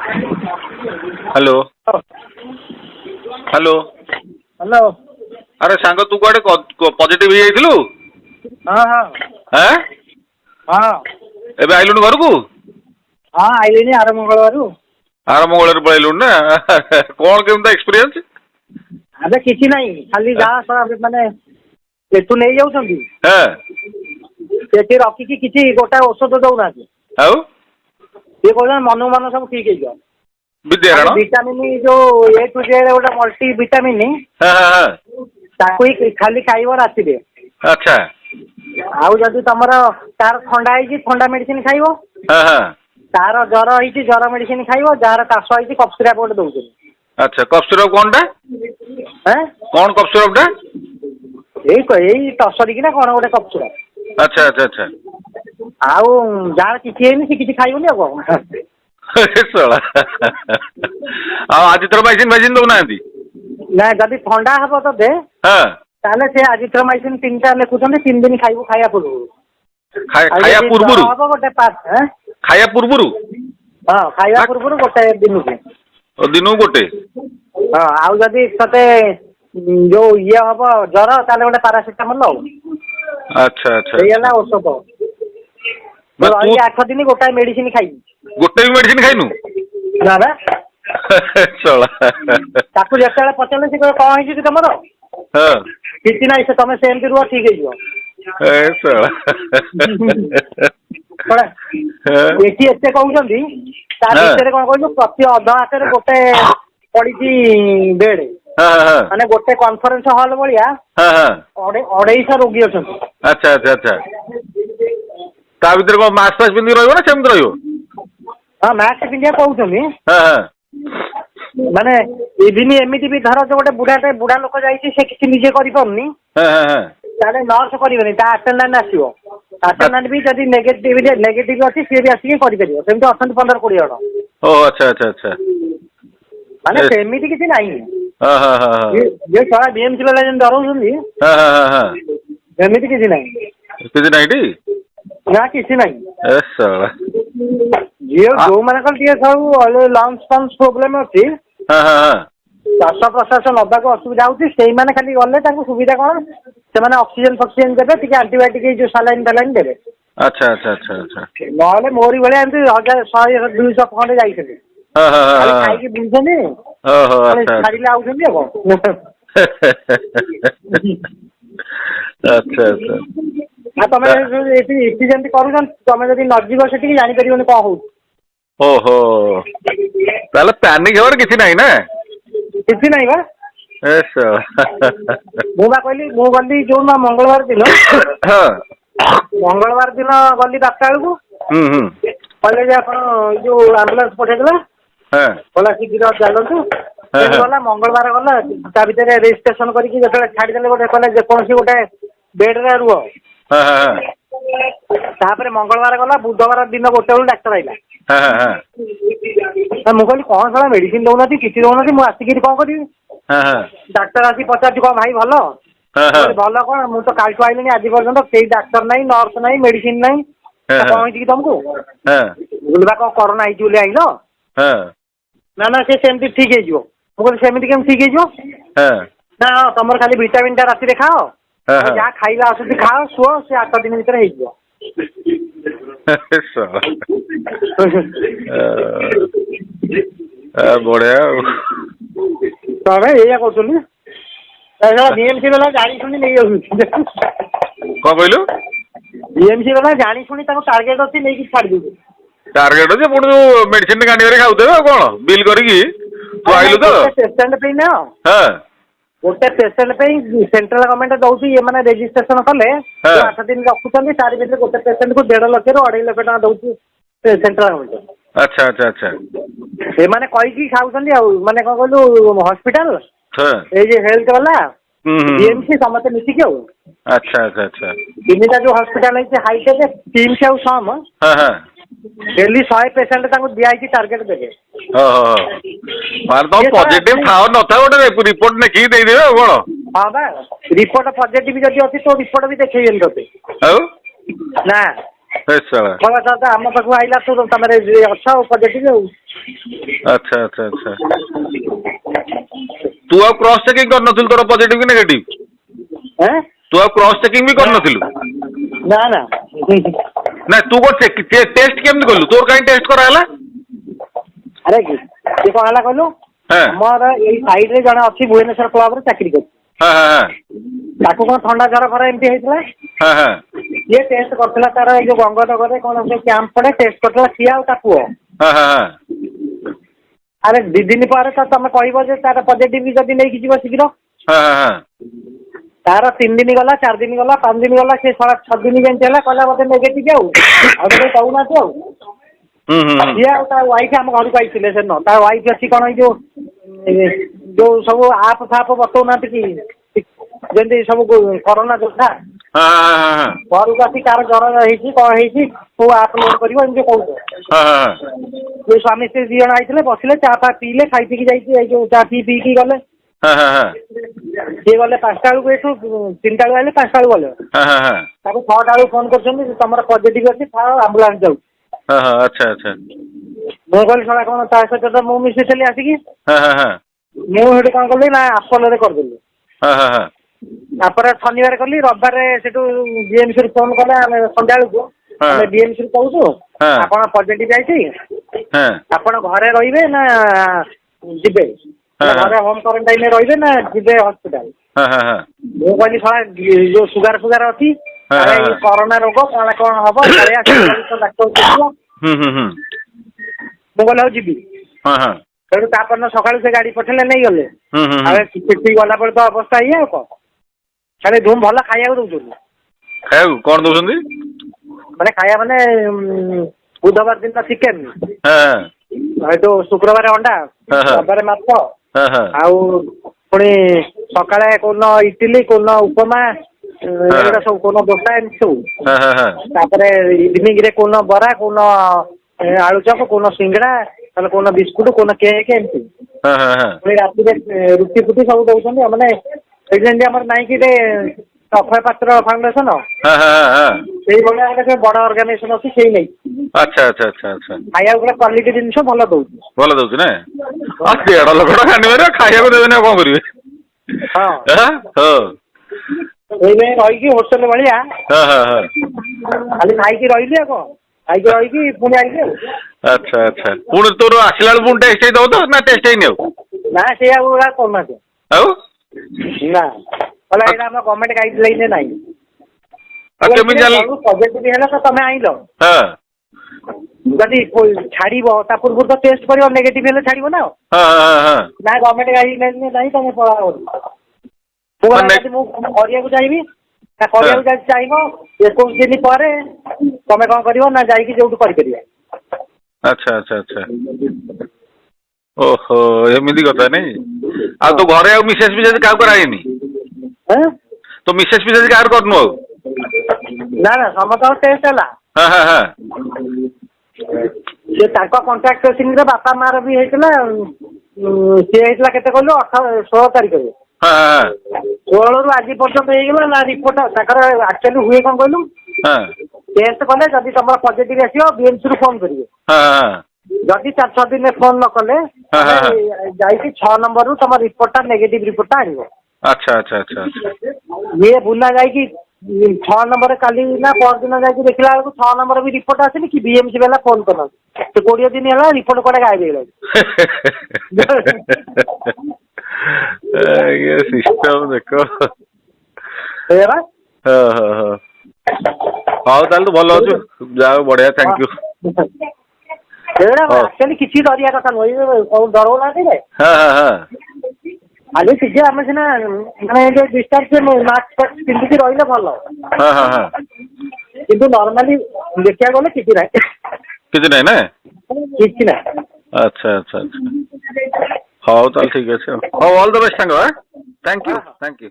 Hello hello hello. अरे सांग तू कुआडे पॉजिटिव हो हाँ हाँ हैं हाँ एबे आइलुन घर को हाँ आइलिनी आर मंगलवार आर मंगल पलैलु ना कौन केमता एक्सपीरियंस अबे किसी नहीं खाली जहाँ माने एठू नहीं जाऊँगी रखिकी किसी गोटा औषध दौना ये कहते मन मन सब ठीक है विद्यारण विटामिन जो ए टू जेड गोटे मल्टी विटामिन ताकू ही खाली खाइब राति अच्छा आउ जदि तुम तार थंडा है थंडा मेडिसिन खाइब तार जर है जर मेडिसिन खाइब जार काश है कफ सिरप गोटे दौर अच्छा कफ सिरप कौन टा कौन कफ सिरप टा यही टसरी ना कौन गोटे कफ सिरप अच्छा अच्छा अच्छा आउ जार किसी है सी किसी खाइबनी कौन आज थर मैजिन दौना ना जदि थंडा हम ते ताले से आजिथ्रोमाइसिन 3टा लिखुं 3 दिन खाइबू खाया पूर्व खाया पूर्व गोटे पास खाया पूर्व हाँ खाया पूर्व गोटे दिन को दिन गोटे हाँ आउ जदि ते जो ये हम जर ताले गोटे पारासीटामोल अच्छा अच्छा औषध 8 दिन गोटाए मेडिसिन खाई गोटे भी मेडिसिन खाइनु ना ना चला ताकू जिते पचारे से कौन है तुम किसी ना से तुम सेमती रुह ठीक एटी एत कहते भितर कौन कहलु प्रति अध हाथ गोटे पड़ी बेड माने गोटे कॉन्फ्रेंस हॉल भाया 250 रोगी अच्छा अच्छा अच्छा अच्छा ता भीतर को मास्क फास्क पिंधि रहिबो ना सेमती रहिबो हाँ मास्क पिंधिया कहते माने इभिन एमती भी धर जो गोटे बुढ़ा लोक जाइए किसी निजे करें नर्स करेनि आटेंडेंट आसो आटेंडेंट भी जब नेगेटिव अच्छी सी भी आसिक करेंगे सेमती अच्छा 15-20 जन अच्छा अच्छा अच्छा माने सेमती किसी ना ये सारा बीएमसी वाला जन डराऊँगी सेमती किसी ना ना किसी ना जो मानकर सब लंग्स फंग्स प्रोब्लेम अच्छी श्वास प्रश्वास नबाक असुविधा होती खाली गले सुविधा कौन से ऑक्सीजन फक्सीजन देते आंटीबायोटिक जो सालाइन टालाइन देवे अच्छा अच्छा अच्छा अच्छा ना मोरी भाया एमती 100-100-200 खंडे जाइए खाई बुझे छाड़े आउट अच्छा अच्छा तुम जमी कर तुम जब नजीब से जापर कौन हो ओहो ताले पैनिक होर किसी नहीं ना किसी नहीं बा मुझे कहली मु गली जो मंगलवार दिन मंगलवार दिन गली 10टा बेलू कहले आप जो आंबुलांस पठेदेला कहला शीघ्र चलतु गला मंगलवार गला ता भीतर रेजिस्ट्रेशन करके छाड़देले गोटे कहले जेकोसी गोटे बेड रे रुह तापर मंगलवार गला बुधवार दिन गोटे बेलू डाक्तर आइला मुझे कहली कौन सारा मेडिसिन दौना किसी दौना मुझे आसिक कौन करी डाक्तर आसी पचार कौन भाई भल भल कौन मुझे तो कालू आईली आज पर्यटन कई डाक्तर ना नर्स ना मेडिसिन ना कौन है तुमको बुलवा कौन करोना है आइल ना ना सेमती ठीक है मुझे सेमती केम ठीक है ना तुम खाली विटामिन टा राति खाओ जहाँ खाइला आस खाओ शुओ से 8 दिन भर हो बढ़िया तमें ये कहते बीएमसी वाला जानी शुणी नहीं कौन कहलु बीएमसी वाला जानी शुणी टार्गेट अच्छी नहीं छाड़ दे टार्गेट अच्छे पुणी जो मेडिसिन कांडी खाऊे कौन बिल करी तू आइलु तो पेसेंट पे ना गोटे पेसेंट पे सेंट्रल गवर्नमेंट दौर ये मैंने रेजिस्ट्रेशन कले 8 दिन रखुच्च तार भर गोटे पेसेंट को 1.5 लाख रू 2.5 लाख टका दौर सेंट्रल गवर्नमेंट अच्छा अच्छा अच्छा से मैंने कहीकि खाऊँ माने कौन कहलु हॉस्पिटल ये हेल्थ वाला बीएमसी समस्त मिसिक अच्छा अच्छा अच्छा 3टा जो हॉस्पिटल है हाईटेक टीम्स आउ सम डेली 100 पेसेंट दिखाई टार्गेट देवे पॉजिटिव थाओ न था गोटे रिपोर्ट लिखिकी देदेवे कौन हाँ बा रिपोर्ट पॉजिटिव जब अच्छी तो रिपोर्ट भी देखिए ते ना ଶଳା ଆମ ପାଖକୁ ଆଇଲା ତୁ ତମେ ଅଛ ପଜିଟିଭ ଆଉ। ଆଚ୍ଛା ଆଚ୍ଛା ଆଚ୍ଛା ତୁ ଆଉ କ୍ରସ୍ ଚେକିଂ କରିନଥିଲୁ ତୋର ପଜିଟିଭ କି ନେଗେଟିଭ? ତୁ ଆଉ କ୍ରସ୍ ଚେକିଂ ବି କରିନଥିଲୁ? ନା ନା ନା ତୁ ଟେଷ୍ଟ କେମିତି କଲୁ? ତୋର କାହିଁ ଟେଷ୍ଟ କରାହେଲା? ଆରେ ସେ କଣ ହେଲା କହିଲୁ, ଆମର ଏଇ ସାଇଡ ରେ ଜଣେ ଅଛି ଭୁବନେଶ୍ୱର କ୍ଲବରେ ଚାକିରି କରୁଛି। ତାକୁ କଣ ଥଣ୍ଡା ଜ୍ୱର ଖରା ଏମିତି ହେଇଥିଲା, ସିଏ ଟେଷ୍ଟ କରିଥିଲା ତାର ଏଇ ଯୋଉ ଗଙ୍ଗନଗରରେ କଣ କ୍ୟାମ୍ପ ପଡେ, ଟେଷ୍ଟ କରିଥିଲା ସିଏ ଆଉ ତା ପୁଅ। ଆରେ 2 ଦିନ ପରେ ତ ତମେ କହିବ ଯେ ତାର ପଜିଟିଭ ଯଦି ନେଇକି ଯିବ ଶୀଘ୍ର। ତାର 3 ଦିନ ଗଲା, 4 ଦିନ ଗଲା, 5 ଦିନ ଗଲା, ସେ 6 ଦିନ ଯେମିତି ହେଲା କହିଲା ବୋଧେ ନେଗେଟିଭ ଆଉ କେହି କହୁନାହାନ୍ତି ଆଉ। ସିଏ ଆଉ ତା ୱାଇଫ ଆମ ଘରକୁ ଆଇଥିଲେ ସେଦିନ। ତା ୱାଇଫ ଅଛି କଣ ଏଇ ଯୋଉ ସବୁ ଆପ୍ ଫାପ୍ ବତଉନାହାନ୍ତି କି ଯେମିତି ସବୁ କରୋନା ଯୋଦ୍ଧା ଘରକୁ ଆସି କାହାର ଜ୍ୱର ହେଇଛି କଣ ହେଇଛି ସବୁ ଆପ୍ ଲୋଡ କରିବ ଏମିତି କହୁଛ। ସେ ସ୍ୱାମୀ ସ୍ତ୍ରୀ 2 ଜଣ ଆଇଥିଲେ, ବସିଲେ ଚା ଫା ପିଇଲେ, ଖାଇ ପିଇକି ଯାଇଛି ଏଇ ଯୋଉ ଚା ପିଇକି ଗଲେ। ସିଏ ଗଲେ 5ଟା ବେଳକୁ, ଏଠୁ 3ଟା ବେଳକୁ ଆଇଲେ, 5ଟା ବେଳକୁ ଗଲେ। ତାକୁ 6ଟା ବେଳକୁ ଫୋନ କରୁଛନ୍ତି ତମର ପଜିଟିଭ ଅଛି, ଆମ୍ବୁଲାନ୍ସ ଯାଉଛି। ଆଚ୍ଛା ଆଚ୍ଛା ମୁଁ କହିଲି ଶଳା କଣ ତା ସହିତ ତ ମୁଁ ମିଶିଥିଲି ଆସିକି। ମୁଁ ସେଠି କଣ କଲି ନା ଆପୋଲୋରେ କରିଦେଲି। ତାପରେ ଶନିବାର କଲି, ରବିବାର ସେଠୁ ବିଏମସି ରୁ ଫୋନ କଲେ ଆମେ ସନ୍ଧ୍ୟାବେଳକୁ, ଆମେ ବିଏମସି ରୁ କହୁଛୁ ଆପଣ ପଜିଟିଭ ଆଇଛି, ଆପଣ ଘରେ ରହିବେ ନା ଯିବେ, ଘରେ ହୋମ କ୍ୱାରେଣ୍ଟାଇନ ରେ ରହିବେ ନା ଯିବେ ହସ୍ପିଟାଲ। ମୁଁ କହିଲି ଶଳା ଯୋଉ ସୁଗାର ଫୁଗାର ଅଛି, କରୋନା ରୋଗ କାଳେ କଣ ହବ, ଡାକ୍ତର ଦେଖିବ। ମୁଁ କହିଲି ହଉ ଯିବି। ସେଠୁ ତାପର ସକାଳୁ ସେ ଗାଡି ପଠେଇଲେ, ନେଇଗଲେ। ସେଠିକି ଗଲା ପରେ ତ ଅବସ୍ଥା ଇଏ ଆଉ କଣ, ଖାଲି ଧୁମ ଭଲ ଖାଇବାକୁ ଦଉଛନ୍ତି। ଖାଇବାକୁ କଣ ଦଉଛନ୍ତି? ମାନେ ଖାଇବା ମାନେ ବୁଧବାର ଦିନ ଚିକେନ, ଏଠୁ ଶୁକ୍ରବାର ଅଣ୍ଡା, ରବିବାର ମାଛ, ଆଉ ପୁଣି ସକାଳେ କୋଉଦିନ ଇଟିଲି, କୋଉଦିନ ଉପମା, ଏଗୁଡା ସବୁ କୋଉଦିନ ଦୋସା, ଏମିତି ସବୁ। ତାପରେ ଇଭିନିଂ ରେ କୋଉଦିନ ବରା, କୋଉଦିନ ଆଳୁଚପ, କୋଉଦିନ ସିଙ୍ଗଡା, ତାହେଲେ କୋଉଦିନ ବିସ୍କୁଟ, କୋଉଦିନ କେକ୍, ଏମିତି। ପୁଣି ରାତିରେ ରୁଟି ଫୁଟି ସବୁ ଦଉଛନ୍ତି। ମାନେ ଏଇ ଯେମିତି ଆମର ନାଇଁ କି ଅକ୍ଷୟ ପାତ୍ର ଫାଉଣ୍ଡେସନ, ସେଇଭଳିଆ ଗୋଟେ ବଡ ଅର୍ଗାନାଇଜେସନ ଅଛି, ସେଇ ନେଇ। ଆଚ୍ଛା ଆଚ୍ଛା ଆଚ୍ଛା ଆଚ୍ଛା ଖାଇବାକୁ ଗୋଟେ କ୍ୱାଲିଟି ଜିନିଷ ଭଲ ଦଉଛି। ଭଲ ଦଉଛି ନା? 1.5 ଲକ୍ଷ ଟଙ୍କା ଖାଣିବାରେ ଖାଇବାକୁ ଦେବେନି ଆଉ କଣ କରିବେ? ସେଇଥିପାଇଁ ରହିକି ହୋଟେଲ ଭଳିଆ ଖାଲି ଖାଇକି ରହିଲି ଆଉ କଣ, ଖାଇକି ରହିକି ପୁଣି ଆଇଲି ଆଉ। ଆଚ୍ଛା ଆଚ୍ଛା ପୁଣି ତୋର ଆସିଲା ବେଳକୁ ପୁଣି ଟେଷ୍ଟ ହେଇଥିବ ତ, ନା ଟେଷ୍ଟ ହେଇନି ଆଉ? ନା ସେ ଆଉ କରୁନାହାନ୍ତି ଆଉ ନା, କହିଲା ଏଇଟା ଆମ ଗଭର୍ଣ୍ଣମେଣ୍ଟ ଗାଇଡଲାଇନରେ ନାହିଁ। କେମିତି ପଜିଟିଭ ହେଲେ ତ ତମେ ଆଇଲ, ଯଦି ଛାଡିବ ତା ପୂର୍ବରୁ ତ ଟେଷ୍ଟ କରିବ, ନେଗେଟିଭ ହେଲେ ଛାଡିବ ନା। ନା ଗଭର୍ଣ୍ଣମେଣ୍ଟ ଗାଇଡଲାଇନ ନାହିଁ, ତମେ ପଳାଅ। ମୁଁ କରିବାକୁ ଚାହିଁବି ନା, କରିବାକୁ ଚାହିଁବ 21 ଦିନ ପରେ ତମେ କଣ କରିବ ନା, ଯାଇକି ଯୋଉଠୁ କରିପାରିବ। ଆଚ୍ଛା ଆଚ୍ଛା ଆଚ୍ଛା ଓହୋ ଏମିତି କଥା ନାଇଁ। ଆଉ ତୋ ଘରେ ଆଉ ମିସେସ୍ ଫିସେସ୍ କାହାକୁ କରାହେଇନି? ତୋ ମିସେସ୍ ଫିସେସ୍ କାହାର କରିନୁ ଆଉ? ନା ନା ସମସ୍ତଙ୍କର ଟେଷ୍ଟ ହେଲା। ସେ ତାଙ୍କ କଣ୍ଟାକ୍ଟ ଟ୍ରେସିଂରେ ବାପା ମାଆର ବି ହେଇଥିଲା। ସିଏ ହେଇଥିଲା କେତେ କହିଲୁ, 16 ତାରିଖରେ। 16ରୁ ଆଜି ପର୍ଯ୍ୟନ୍ତ ହେଇଗଲା ନା ରିପୋର୍ଟ। ତାଙ୍କର ଆକ୍ଚୁଆଲି ହୁଏ କଣ କହିଲୁ, ଟେଷ୍ଟ କଲେ ଯଦି ତମର ପଜିଟିଭ ଆସିବ ବିଏମସି ରୁ ଫୋନ କରିବେ। ଯଦି 4-6 ଦିନରେ ଫୋନ ନ କଲେ ଯାଇକି 6 ନମ୍ବରରୁ ତମ ରିପୋର୍ଟଟା ନେଗେଟିଭ ରିପୋର୍ଟଟା ଆଣିବ। ଆଚ୍ଛା ଆଚ୍ଛା ଆଚ୍ଛା ଇଏ ବୁଲା ଯାଇକି 6 ନମ୍ବର କାଲି ନା ପରଦିନ ଯାଇକି ଦେଖିଲା ବେଳକୁ 6 ନମ୍ବର ବି ରିପୋର୍ଟ ଆସିନି, କି ବିଏମସି ବାଲା ଫୋନ କରୁନାହାନ୍ତି। 20 ଦିନ ହେଲା ରିପୋର୍ଟ କୁଆଡେ ଗାୟବ ହେଇଗଲାଣି। ସିଷ୍ଟମ ଦେଖ। ହଉ ତାହେଲେ ତୁ ଭଲ ଅଛୁ, ଯାହା ହଉ ବଢିଆ, ଥ୍ୟାଙ୍କ ୟୁ। ଆକ୍ଚୁଆଲି କିଛି ଡରିବା କଥା ନୁହେଁ, ଡରଉନାହାନ୍ତି ଯେ ଖାଲି ଟିକେ ଆମେ ସିନା ମାନେ ଯୋଉ ଡିଷ୍ଟାନ୍ସ ମାସ୍କ ପିନ୍ଧିକି ରହିଲେ ଭଲ, କିନ୍ତୁ ନର୍ମାଲି ଦେଖିବାକୁ ଗଲେ କିଛି ନାହିଁ। କିଛି ନାହିଁ ନା? କିଛି ନାହିଁ। ଆଚ୍ଛା ଆଚ୍ଛା ଆଚ୍ଛା ହଉ ତାହେଲେ ଠିକ ଅଛି। ହଉ ଅଲ୍ ଦ ବେଷ୍ଟ ସାଙ୍ଗ। Thank you.